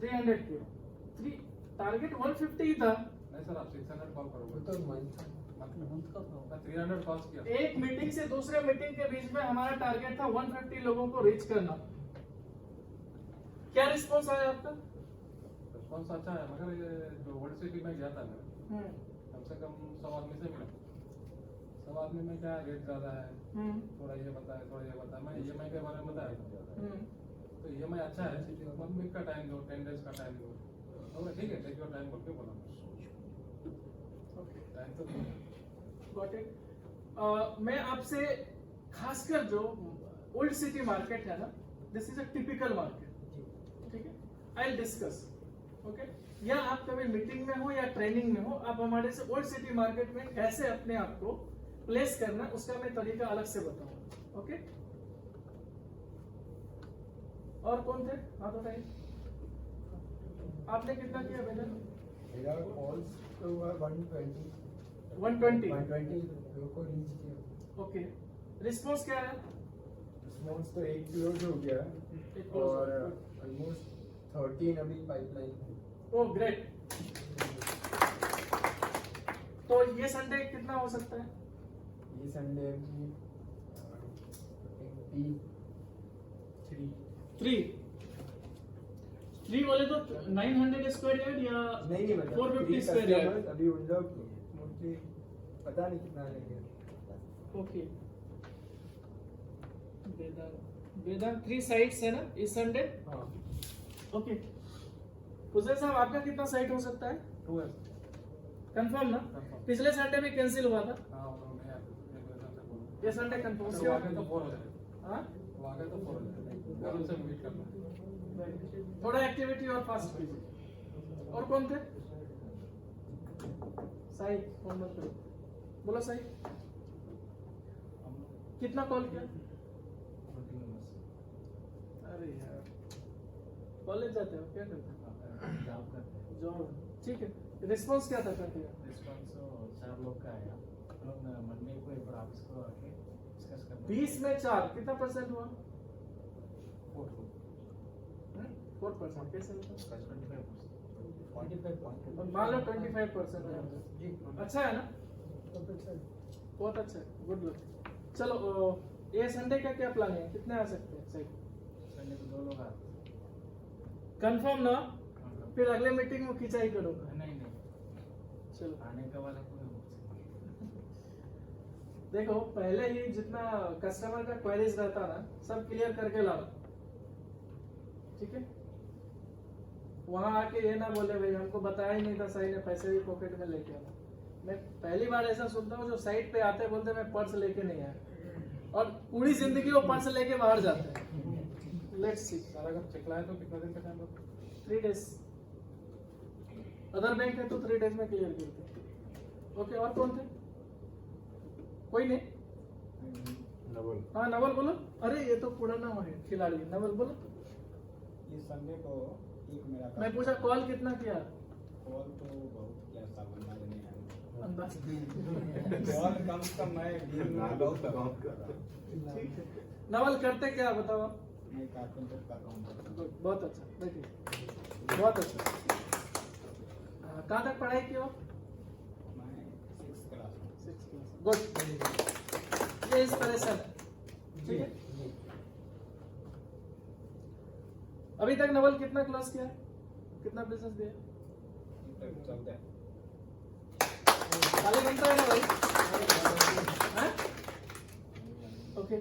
300 किया। टारगेट 150 ही था। नहीं सर, आप 600 कॉल करोगे तो मंथ का 300 कॉल्स किया। एक मीटिंग से दूसरे मीटिंग के बीच में हमारा टारगेट था 150 लोगों को रीच करना। क्या रिस्पॉन्स आया आपका? रिस्पॉन्स अच्छा है, मगर ये जो वर्ल्ड सिटी में गया था मैं, कम से कम 100 आदमी से मिला। 100 आदमी में क्या रेट ज्यादा है, थोड़ा ये बताया थोड़ा ये बताया। मैं EMI के बारे में बताया, तो EMI अच्छा है, 1 वीक का टाइम दो, 10 डेज का टाइम दो। तो ठीक है, टेक योर टाइम बोल के बोला। टाइम तो दो। Got it? मैं आपसे खासकर जो ओल्ड सिटी मार्केट है ना, this is a typical market, ठीक है? I discuss, okay? या आप कभी मीटिंग में हो या ट्रेनिंग में हो, आप हमारे से ओल्ड सिटी मार्केट में कैसे अपने आप को प्लेस करना, उसका मैं तरीका अलग से बताऊंगा, ओके? और कौन थे? हाँ बताइए, आपने कितना किया बेटा? मेरा कॉल्स तो हुआ 120 लोगों को रीच किया। ओके, रिस्पॉन्स क्या है? रिस्पॉन्स तो 8 क्लोज हो गया और ऑलमोस्ट 13 अभी पाइपलाइन है। Oh great. तो ये संडे कितना हो सकता है? ये संडे की 3 बोले तो 900 स्क्वायर यार्ड या नहीं मतलब 450 स्क्वायर यार्ड? अभी उन लोग मोस्टली पता नहीं कितना लेंगे। ओके, वेदांत 3 साइट्स है ना इस संडे? हाँ ओके, उजैर साहब आपका कितना साइट हो सकता है? 2 है। कंफर्म ना? Confirm। पिछले संडे भी कैंसिल हुआ था, हाँ, वो नहीं आया। ये संडे कंफर्म। तो आगे तो 4 हो जाएगा। हाँ, वो आगे तो 4 हो जाएगा। कल उनसे मीट करना है। थोड़ा एक्टिविटी और फास्ट कीजिए। और कौन थे? साई, फोन मत करो, बोलो साई, कितना कॉल किया? अरे यार, कॉलेज जाते हो क्या करते हो? जॉब, ठीक है। रिस्पॉन्स क्या था करते हैं? रिस्पॉन्स 4 लोग का आया। लोग मंडे को एक बार ऑफिस को आके डिस्कस करना। 20 में 4 कितना परसेंट हुआ? 4%। कैसे होता? 25%। मान लो 25% है। अच्छा है ना? बहुत अच्छा है, गुड लक। चलो, ये संडे का क्या प्लान है? कितने आ सकते हैं? सही, संडे को 2 लोग आते कंफर्म ना? फिर अगले मीटिंग में खिंचाई करो। हैं। नहीं चलो आने का वाला कोई देखो, पहले ही जितना कस्टमर का क्वेरीज रहता ना, सब क्लियर करके लाओ, ठीक है? वहां आके ये ना बोले भाई हमको बताया ही नहीं था, सही ने पैसे भी पॉकेट में लेके आना। मैं पहली बार ऐसा सुनता हूँ जो साइट पे आते बोलते मैं पर्स लेके नहीं आया, और पूरी जिंदगी वो पर्स लेके बाहर जाते हैं। Let's see. सर अगर चेक लाए तो कितना दिन का टाइम लगता है? 3 डेज। अदर बैंक है तो 3 डेज में क्लियर करते हैं। ओके, और कौन थे? कोई नहीं? नवल। हाँ नवल बोलो। अरे ये तो पुराना है खिलाड़ी, नवल बोलो। इस संडे को एक मेरा मैं पूछा कॉल कितना किया? कॉल तो बहुत किया था, अंदाज नहीं है। अंदाज। कॉल कम से कम मैं दिन में बहुत कर रहा। ठीक है, नवल करते क्या बताओ आप? मैं कारपेंटर का काम करता हूँ। Good, बहुत अच्छा, देखिए बहुत अच्छा। कहाँ तक पढ़ाई की हो? मैं 6th क्लास में। 6th class. गुड, ये इंस्पिरेशन है, ठीक है? अभी तक नवल कितना क्लास किया है? कितना बिजनेस दिया? तक चलता है। खाली घंटा है ना भाई? हाँ? ओके।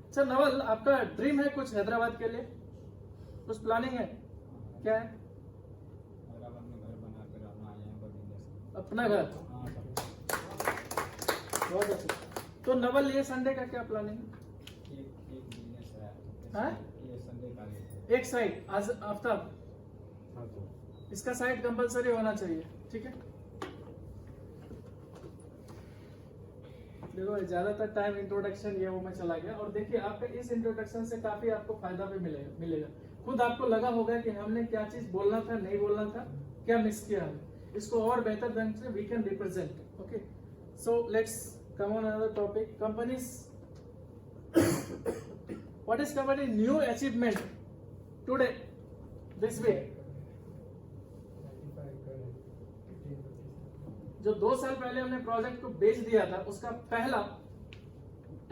अच्छा नवल, आपका ड्रीम है कुछ हैदराबाद के लिए? कुछ प्लानिंग है? क्या है? हैदराबाद में घर बना कर अपना यहाँ पर बिजनेस। अपना घर? हाँ सर। बहुत अच्छा। तो नवल ये संडे का क्या प्लानिंग है? एक बिजनेस है। हाँ? ये संडे का है। एक साइड आज आफ्ताब, हाँ तो इसका साइड कंपलसरी होना चाहिए, ठीक है? देखो ज्यादातर टाइम इंट्रोडक्शन ये वो में चला गया, और देखिए आपका इस इंट्रोडक्शन से काफी आपको फायदा भी मिलेगा। खुद आपको लगा होगा कि हमने क्या चीज बोलना था, नहीं बोलना था, क्या मिस किया हमने, इसको और बेहतर ढंग से we can represent. Okay, so let's come on another topic. Companies, what is company new achievement today? This week, 95 का है, 15, जो 2 साल पहले हमने प्रोजेक्ट को बेच दिया था उसका पहला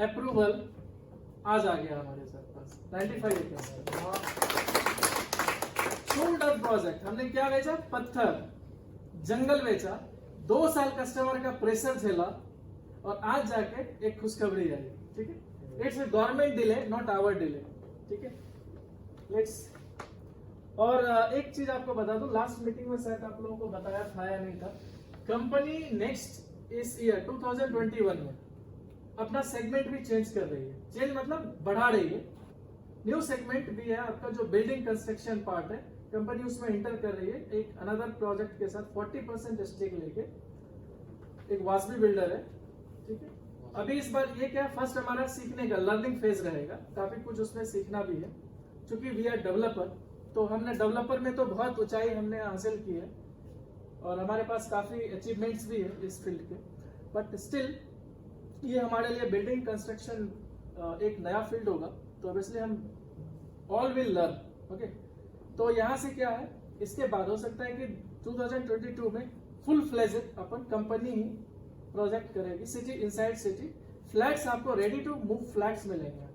अप्रूवल आज आ गया हमारे साथ पास 95 एकड़। सोल्ड आउट प्रोजेक्ट, हमने क्या बेचा? पत्थर, जंगल बेचा, 2 साल कस्टमर का प्रेशर झेला और आज जाके एक खुशखबरी आई। ठीक है, it's government delay, not our delay. ठीक है, लेट्स। और एक चीज आपको बता दूं, लास्ट मीटिंग में शायद आप लोगों को बताया था या नहीं था, कंपनी नेक्स्ट इस ईयर 2021 में अपना सेगमेंट भी चेंज कर रही है। चेंज मतलब बढ़ा रही है, न्यू सेगमेंट भी है। आपका जो बिल्डिंग कंस्ट्रक्शन पार्ट है, कंपनी उसमें इंटर कर रही है एक अनदर प्रोजेक्ट के साथ 40% स्टेक लेके। एक वासवी बिल्डर है। ठीक है, अभी इस बार ये क्या, फर्स्ट हमारा सीखने का लर्निंग फेज रहेगा, काफी कुछ उसमें सीखना भी है। क्योंकि वी आर डेवलपर, तो हमने डेवलपर में तो बहुत ऊंचाई हमने हासिल की है और हमारे पास काफी अचीवमेंट्स भी है इस फील्ड के, बट स्टिल ये हमारे लिए बिल्डिंग कंस्ट्रक्शन एक नया फील्ड होगा, तो ऑब्वियसली हम ऑल विल लर्न। ओके, तो यहाँ से क्या है, इसके बाद हो सकता है कि 2022 में फुल फ्लेजेड अपन कंपनी ही प्रोजेक्ट करेगी, सिटी इनसाइड सिटी। फ्लैट्स आपको रेडी टू मूव फ्लैट्स मिलेंगे।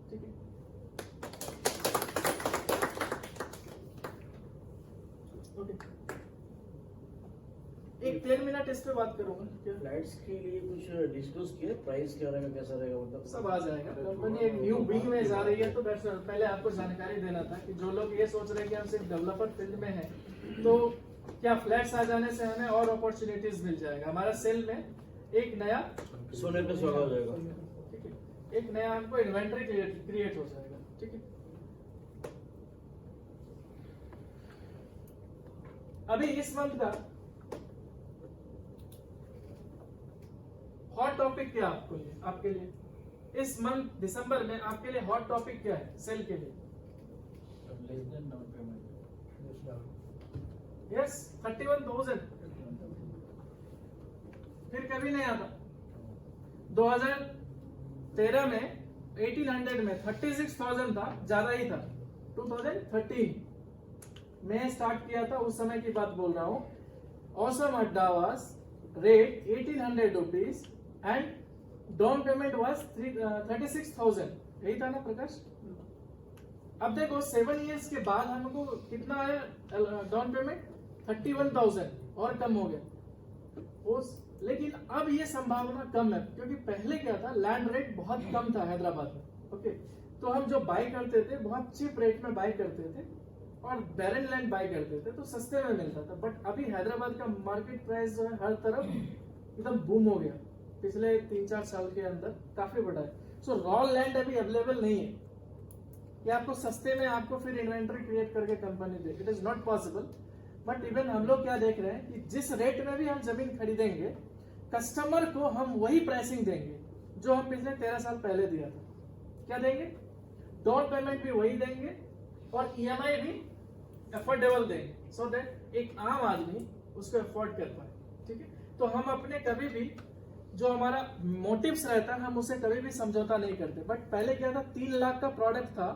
ठीक है, ओके, एक 10 मिनट इस पे बात करूंगा। क्या फ्लैट्स के लिए कुछ डिस्कस किया, प्राइस क्या रहेगा, कैसा रहेगा, मतलब सब आ जाएगा। कंपनी एक न्यू विंग में जा रही है, तो पहले आपको जानकारी देना था कि जो लोग ये सोच रहे हैं कि हम सिर्फ डेवलपर फील्ड में हैं, तो क्या फ्लैट्स आ जाने से हमें और अपॉर्चुनिटीज मिल जाएगा। हमारा सेल में एक नया सोने पे सुहागा हो जाएगा। ठीक है, एक नया हमको इन्वेंटरी क्रिएट हो जाएगा। ठीक है, अभी इस मंथ का हॉट टॉपिक क्या आपके लिए इस मंथ दिसंबर में आपके लिए हॉट टॉपिक क्या है सेल के लिए? Less than down payment. Yes, 31,000 फिर कभी नहीं आता। 2013 में 1800 में 36,000 था, ज्यादा ही था। 2013 में स्टार्ट किया था, उस समय की बात बोल रहा हूँ। ऑसम अड्डा was rate 1800 rupees and down payment was 36,000। यही था ना प्रकाश? अब देखो 7 इयर्स के बाद हमको कितना आया डाउन पेमेंट? 31,000 और कम हो गया। लेकिन अब ये संभावना कम है, क्योंकि पहले क्या था, लैंड रेट बहुत कम था हैदराबाद में। ओके, तो हम जो बाय करते थे बहुत चीप रेट में बाय करते थे और बैरन लैंड बाय करते थे, तो सस्ते में मिलता था। बट अभी हैदराबाद का मार्केट प्राइस जो है हर तरफ एकदम बूम हो गया, पिछले 3-4 साल के अंदर काफी बढ़ा है। सो रॉ लैंड अभी अवेलेबल नहीं है कि आपको सस्ते में आपको फिर इन्वेंटरी क्रिएट करके company they. It is not possible. But even हम लोग क्या देख रहे हैं कि जिस रेट में भी हम जमीन खरीदेंगे, कस्टमर को हम वही प्राइसिंग देंगे जो हम पिछले 13 साल पहले दिया था। क्या देंगे? डाउन पेमेंट भी वही देंगे और ईएमआई भी अफोर्डेबल देंगे, सो दैट एक आम आदमी उसको अफोर्ड कर पाए। ठीक है, तो हम अपने कभी भी जो हमारा मोटिव्स रहता है, हम उसे कभी भी समझौता नहीं करते। बट पहले क्या था, 3 लाख का प्रोडक्ट था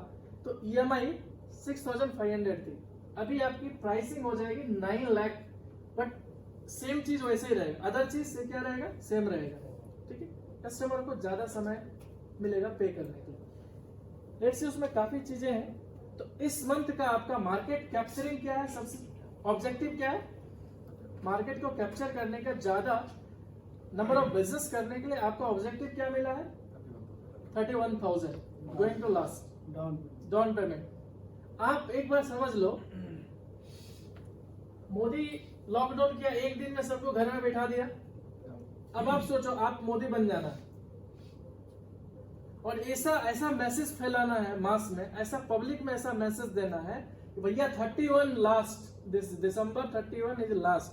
तो ईएमआई 6,500 थी। अभी आपकी प्राइसिंग हो जाएगी 9 लाख, बट सेम चीज वैसे ही रहेगा। अदर चीज से क्या रहेगा, सेम रहेगा। ठीक है, कस्टमर को ज्यादा समय मिलेगा पे करने के लिए। लेट्स सी उसमें काफी चीजें हैं। तो इस मंथ का आपका मार्केट कैप्चरिंग क्या है, सबसे ऑब्जेक्टिव क्या है? मार्केट को कैप्चर करने का, ज्यादा नंबर ऑफ बिजनेस करने के लिए आपका ऑब्जेक्टिव क्या मिला है? 31,000 going to last down payment. आप एक बार समझ लो, मोदी लॉकडाउन किया, एक दिन में सबको घर में बैठा दिया। अब आप सोचो, आप मोदी बन जाना और ऐसा मैसेज फैलाना है मास में, ऐसा पब्लिक में ऐसा मैसेज देना है कि भैया 31 last December 31 is last,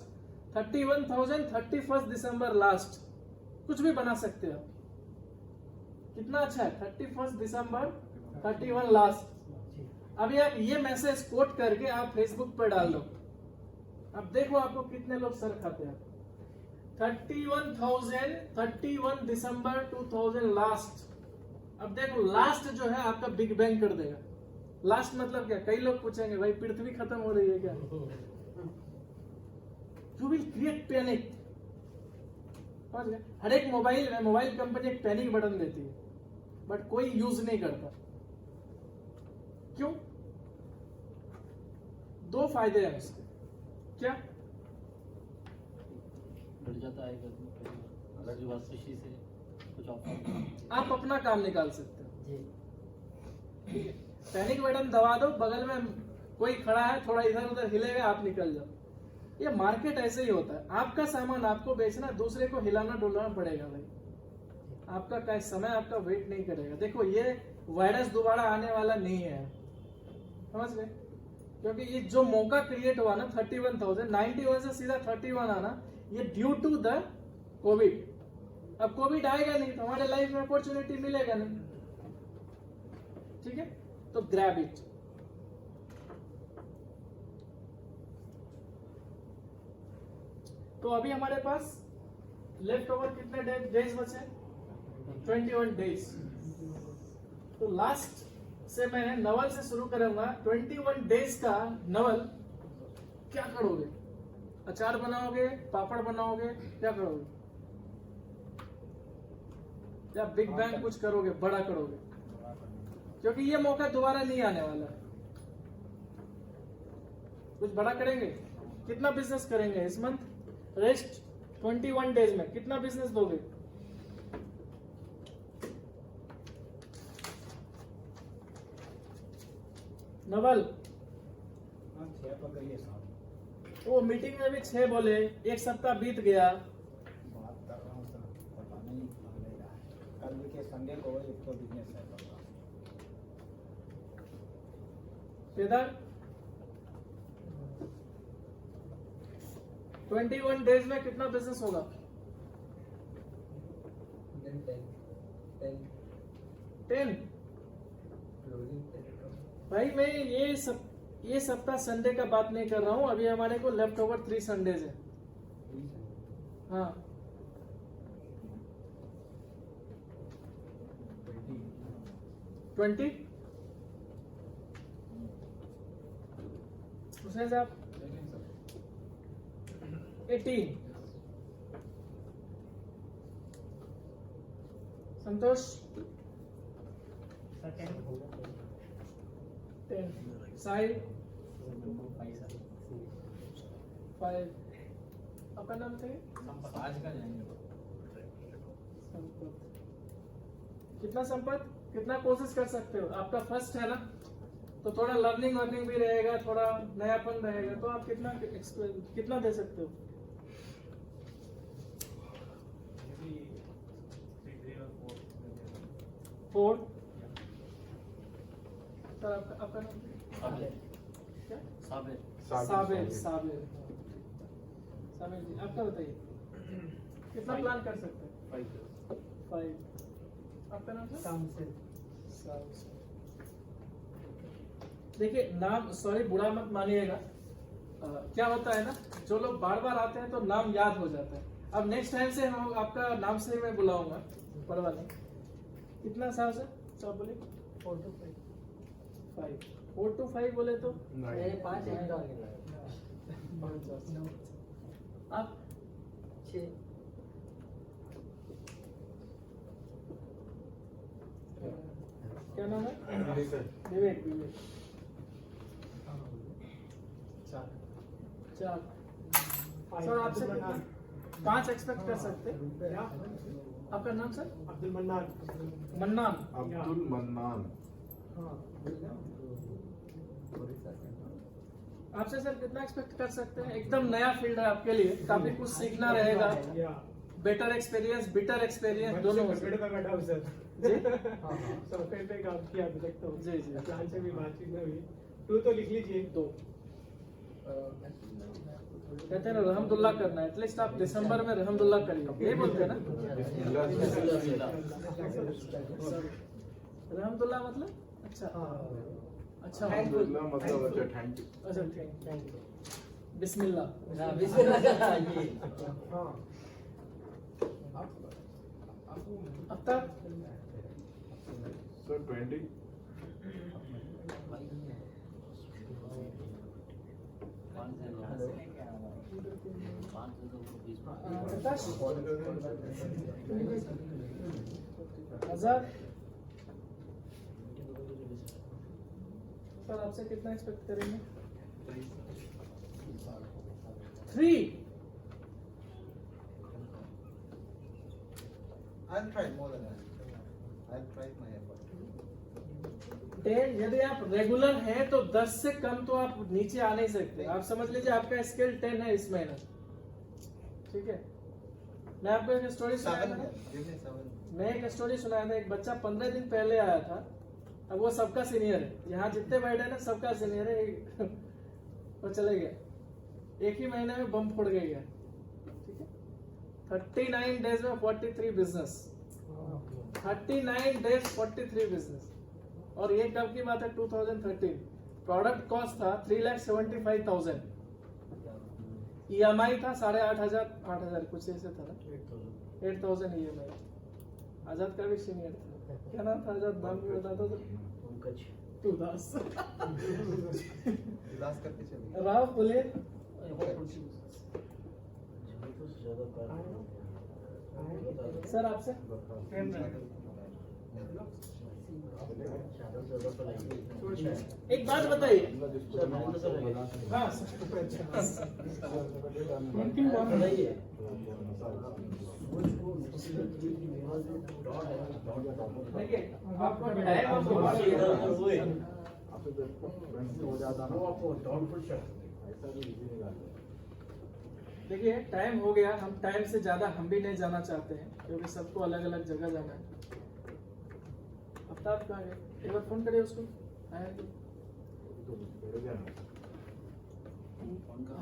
31,000 31 December last, कुछ भी बना सकते हो। कितना अच्छा है, 31 दिसंबर 31 लास्ट। अभी आप ये मैसेज कोट करके आप फेसबुक पर डाल दो, अब देखो आपको कितने लोग सर खाते हैं। 31,000 31 दिसंबर 2000 लास्ट। अब देखो लास्ट जो है आपका बिग बैंग कर देगा। लास्ट मतलब क्या? कई लोग पूछेंगे भाई पृथ्वी खत्म हो रही है क्या? You will create panic. समझ गए? हर एक मोबाइल में मोबाइल कंपनी एक पैनिक बटन देती है, बट कोई यूज नहीं करता। क्यों? दो फायदे हैं इसके। क्या? बढ़ जाता है अगर जो बात खुशी से कुछ ऑफर आप अपना काम निकाल सकते हो। ठीक है, पैनिक बटन दबा दो, बगल में कोई खड़ा है, थोड़ा इधर उधर हिलेगा, आप निकल जाओ। ये मार्केट ऐसे ही होता है। आपका सामान आपको बेचना, दूसरे को हिलाना डुलाना पड़ेगा भाई। आपका क्या समय आपका वेट नहीं करेगा। देखो ये वायरस दोबारा आने वाला नहीं है, समझ गए? क्योंकि ये जो मौका क्रिएट हुआ ना 31,000, 91 से सीधा 31 आना, ये ड्यू टू द कोविड। अब कोविड आएगा नहीं तो हमारे लाइफ में अपॉर्चुनिटी मिलेगा नहीं। ठीक है, तो ग्रैब इट। तो अभी हमारे पास लेफ्ट ओवर कितने डेज बचे? 21 डेज। तो लास्ट से मैं नवल से शुरू करूंगा। 21 डेज का नवल क्या करोगे? अचार बनाओगे, पापड़ बनाओगे, क्या करोगे? या बिग बैंग कुछ करोगे, बड़ा करोगे? क्योंकि ये मौका दोबारा नहीं आने वाला है। कुछ बड़ा करेंगे। कितना बिजनेस करेंगे इस मंथ? रेस्ट 21 डेज में कितना बिजनेस दोगे? नवल, 6 पकड़िए साहब। वो मीटिंग में भी 6 बोले, एक सप्ताह बीत गया। बात कर रहा हूँ सर, पता नहीं लगेगा। कल के संडे को एक तो बिजनेस है सबका। केदार, 21 डेज में कितना बिजनेस होगा? 10। भाई मैं ये सप्ताह संडे का बात नहीं कर रहा हूँ। अभी हमारे को लेफ्ट ओवर 3 संडेज है। हाँ, 20 हुसैन साहब 18 संतोष 10 साहिल 5 आपका नाम क्या है? आज का जाएंगे संपत। कितना संपत? कितना कोशिश कर सकते हो? आपका फर्स्ट है ना, तो थोड़ा लर्निंग वर्निंग भी रहेगा, थोड़ा नयापन रहेगा, तो आप कितना दे सकते हो? फोर। सर आपका नाम क्या? साबिर साबिर। साबिर जी, आपका बताइए कितना प्लान कर सकते हैं? 5। आपका नाम सर? देखिए नाम, सॉरी बुरा मत मानिएगा, क्या होता है ना, जो लोग बार बार आते हैं तो नाम याद हो जाता है। अब नेक्स्ट टाइम से हम आपका नाम से मैं बुलाऊंगा, परवाह नहीं। कितना साल से सब बोले? 4 to 5। 4 to 5 बोले तो 5 आप 6। क्या नाम है? विवेक। 4। सर आपसे 5 एक्सपेक्ट कर सकते हैं। आपका नाम sir? Abdul mannan. Mannan. Abdul mannan. आपसे सर कितना एक्सपेक्ट कर सकते हैं? एकदम नया फील्ड है आपके लिए, काफी कुछ सीखना रहेगा। बेटर एक्सपीरियंस, बिटर एक्सपीरियंस दोनों हो सॉफ्टवेयर पे बैठा हूँ सर। जी सॉफ्टवेयर पे काम किया अभी तक तो। जी जी। प्लान से भी बातचीत नहीं हुई। 2 तो लिख लीजिए। 2 कहते हैं ना रहमदुल्ला करना है, एटलीस्ट आप दिसंबर में रहमदुल्ला करिए, यही बोलते हैं ना? रहमदुल्ला मतलब अच्छा अच्छा मतलब अच्छा थैंक यू। अच्छा थैंक यू। बिस्मिल्लाह। अब तक सर 20। हजार। सर आपसे कितना एक्सपेक्ट करेंगे? 3। I'll try more than that. I'll try my effort. 10। यदि आप रेगुलर हैं तो 10 से कम तो आप नीचे आ नहीं सकते। आप समझ लीजिए आपका स्केल 10 है इस महीने, ठीक है। मैं आपको एक स्टोरी सुनाया था, Give me 7. मैं एक स्टोरी सुनाया था। एक बच्चा 15 दिन पहले आया था, अब वो सबका सीनियर है। यहाँ जितने बैठे हैं ना सबका सीनियर है। वो चले गया, एक ही महीने में बम फोड़ गया, ठीक है। 39 डेज में 43 बिजनेस, 39 डेज 43 बिजनेस। और ये कब की बात है? 2013। प्रोडक्ट कॉस्ट था 3,75,000, EMI था 8,500 कुछ ऐसे था ना, 8,000 EMI। आजाद का भी सीनियर था, क्या नाम था आजाद? नाम भी बताता तो उदास। Last करके चलिए. राव बोले सर आपसे एक बात बताइए। हाँ देखिए आपको देखिए टाइम हो गया। हम टाइम से ज्यादा हम भी नहीं जाना चाहते हैं, क्योंकि सबको अलग अलग जगह जाना है। आफ्ताब कहाँ गए? एक बार फोन करिए उसको, आया तो।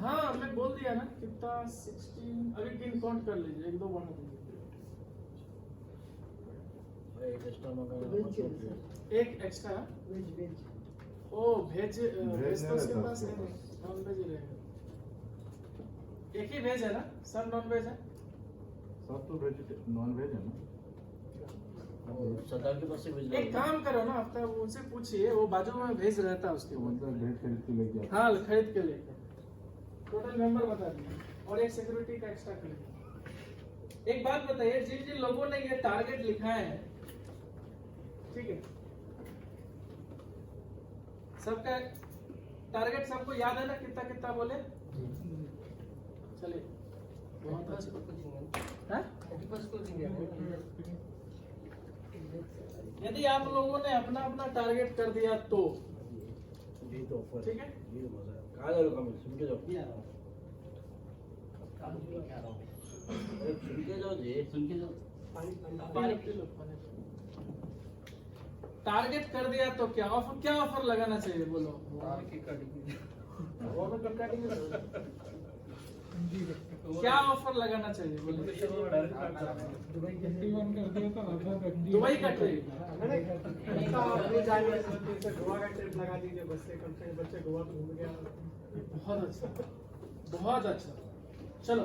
हाँ मैं बोल दिया ना कितना 16। अभी किन काउंट कर लीजिए, 1-2 बढ़ा दीजिए। एक एक्स्ट्रा ओ भेज तो उसके पास नहीं, नॉन वेज ही रहेगा। एक ही वेज है ना, सब नॉन वेज है। सब तो नॉन वेज है ना। सरदार के पास से भेज एक काम करो ना, आफ्ताब उनसे पूछिए, वो बाजू में भेज रहता है उसके। मतलब भेज खरीद के लेके हाँ खरीद के लेके। टोटल मेंबर बता दीजिए और एक सिक्योरिटी का एक्स्ट्रा कर दीजिए। एक बात बताइए, जिन जिन लोगों ने ये टारगेट लिखा है, ठीक है, सबका टारगेट सबको याद है ना? कितना कितना बोले? चलिए बहुत अच्छा। यदि आप लोगों ने अपना अपना टारगेट कर दिया तो ठीक है। कहाँ जा रहे हो? सुन के जाओ, सुन के जाओ जी, सुन के जाओ। पानी पी लो, पानी पी लो। टारगेट कर दिया तो क्या ऑफर लगाना चाहिए बोलो? क्या ऑफर लगाना चाहिए बोलो? दुबई का ट्रिप गोवा का ट्रिप लगा दीजिए, बस से कम से कम बच्चे गोवा घूम गया। बहुत अच्छा, बहुत अच्छा। चलो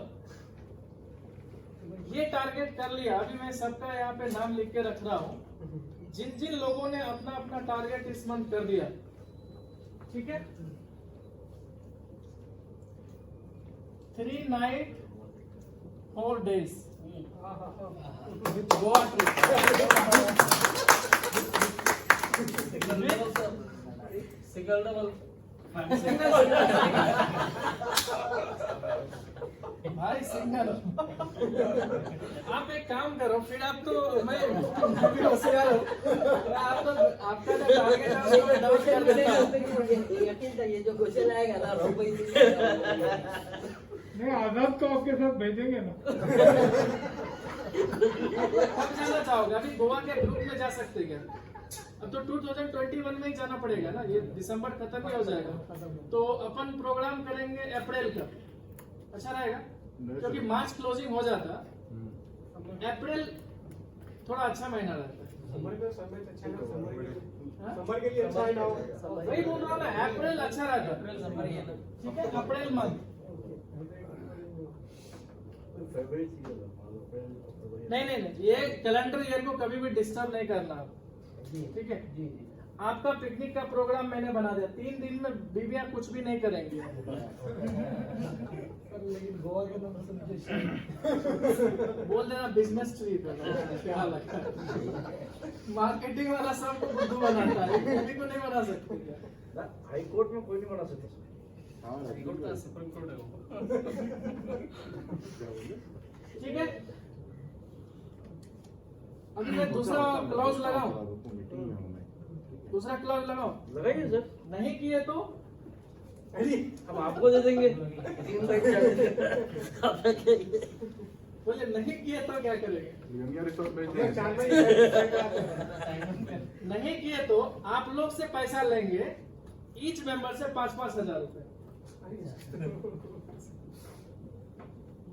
ये टारगेट कर लिया। अभी मैं सबका यहाँ पे नाम लिख के रख रहा हूँ, जिन जिन लोगों ने अपना अपना टारगेट इस मंथ कर दिया, ठीक है। 3 night 4 days Goa trip. Single double भाई सिंगल। आप एक काम करो फिर, आप तो मैं भी होशियार हूँ, आप तो आपका जो टारगेट है उसको मैं डबल कर देता हूँ। यकीन था ये जो क्वेश्चन आएगा ना रोपई नहीं, आजाद को आपके साथ भेजेंगे ना। कब जाना चाहोगे? अभी गोवा के ग्रुप में जा सकते क्या? अब तो 2021 में ही जाना पड़ेगा ना, ये दिसंबर खत्म ही हो जाएगा। तो अपन प्रोग्राम करेंगे अप्रैल का, अच्छा रहेगा, क्योंकि मार्च क्लोजिंग हो जाता। अप्रैल थोड़ा अच्छा महीना रहता है। समर का समय अच्छा है ना, समर के लिए अच्छा है ना। वही बोल रहा हूँ ना, अप्रैल अच्छा रहता है, ठीक है। अप्रैल मंथ नहीं, ये कैलेंडर ईयर को कभी भी डिस्टर्ब नहीं करना, ठीक है। आपका पिकनिक का प्रोग्राम मैंने बना दिया, 3 दिन में बीबियां कुछ भी नहीं करेंगी। लेकिन गोवा का नाम सुन के बोल देना बिजनेस ट्रिप है, क्या लगता है मार्केटिंग वाला सबको बुद्धू बनाता है, किसी को नहीं बना सकते क्या? हाई कोर्ट में कोई नहीं बना सकता। सुप्रीम कोर्ट है वो। ठीक है, अभी मैं दूसरा क्लॉज लगाऊं, दूसरा क्लॉज लगाओ। लगाइए सर। नहीं किए तो हम आपको दे देंगे 3 लाख बोले नहीं किए तो क्या करेंगे? नहीं किए तो आप लोग से पैसा लेंगे, ईच मेंबर से 5-5 हजार रुपए।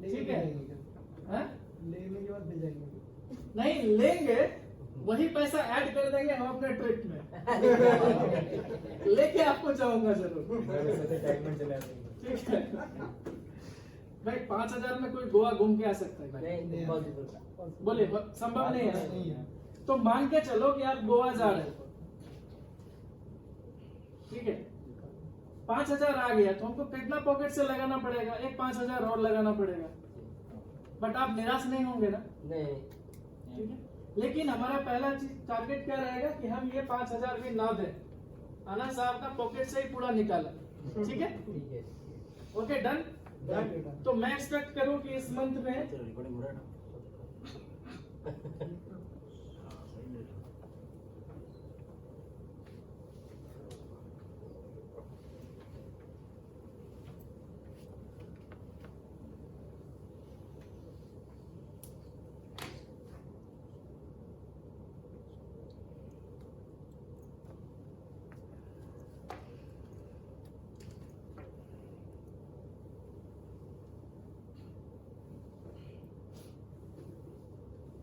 ठीक है, हाँ? लेने के बाद भेजेंगे। नहीं लेंगे, वही पैसा ऐड कर देंगे हम अपने ट्रिप में। लेके आपको जाऊंगा जरूर। ठीक है भाई, 5,000 में कोई गोवा घूम के आ सकता है भाई? नहीं, बोले संभव नहीं है। तो मान के चलो कि आप गोवा जा रहे हो, ठीक है, 5,000 आ गया तो हमको कितना पॉकेट से लगाना पड़ेगा? एक 5,000 और लगाना पड़ेगा। बट आप निराश नहीं होंगे ना? नहीं। ठीक है, लेकिन हमारा पहला चीज टारगेट क्या रहेगा कि हम ये 5,000 भी ना दें, आनंद साहब का पॉकेट से ही पूरा निकाला। ठीक है, ठीक है। Okay done. तो मैं एक्सपेक्ट करूं कि इस मंथ में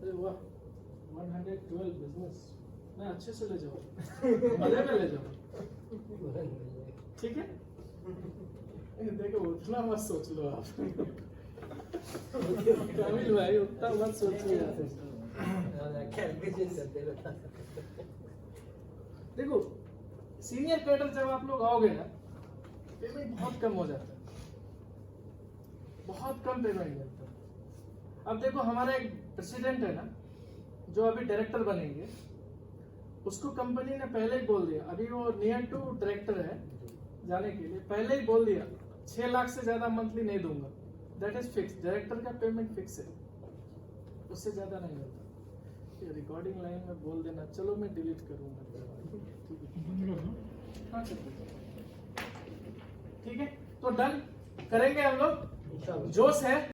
अरे वाह, 112 बिजनेस मैं अच्छे से ले जाऊँ, मजे में ले जाऊँ। ठीक है, देखो उतना मत सोच लो आप। कामिल भाई उतना मत सोचिए। देखो सीनियर कैडर जब आप लोग आओगे ना, पेमेंट बहुत कम हो जाता है, बहुत कम पेमेंट मिलता है। अब देखो हमारा एक प्रेसिडेंट है ना, जो अभी डायरेक्टर बनेंगे, उसको कंपनी ने पहले ही बोल दिया, अभी वो नियर टू डायरेक्टर है जाने के लिए, पहले ही बोल दिया 6 लाख से ज्यादा मंथली नहीं दूंगा। दैट इज फिक्स, डायरेक्टर का पेमेंट फिक्स है, उससे ज्यादा नहीं मिलता। ये रिकॉर्डिंग लाइन में बोल देना, चलो मैं डिलीट करूंगा। ठीक है, तो डन करेंगे हम लोग, जोश है।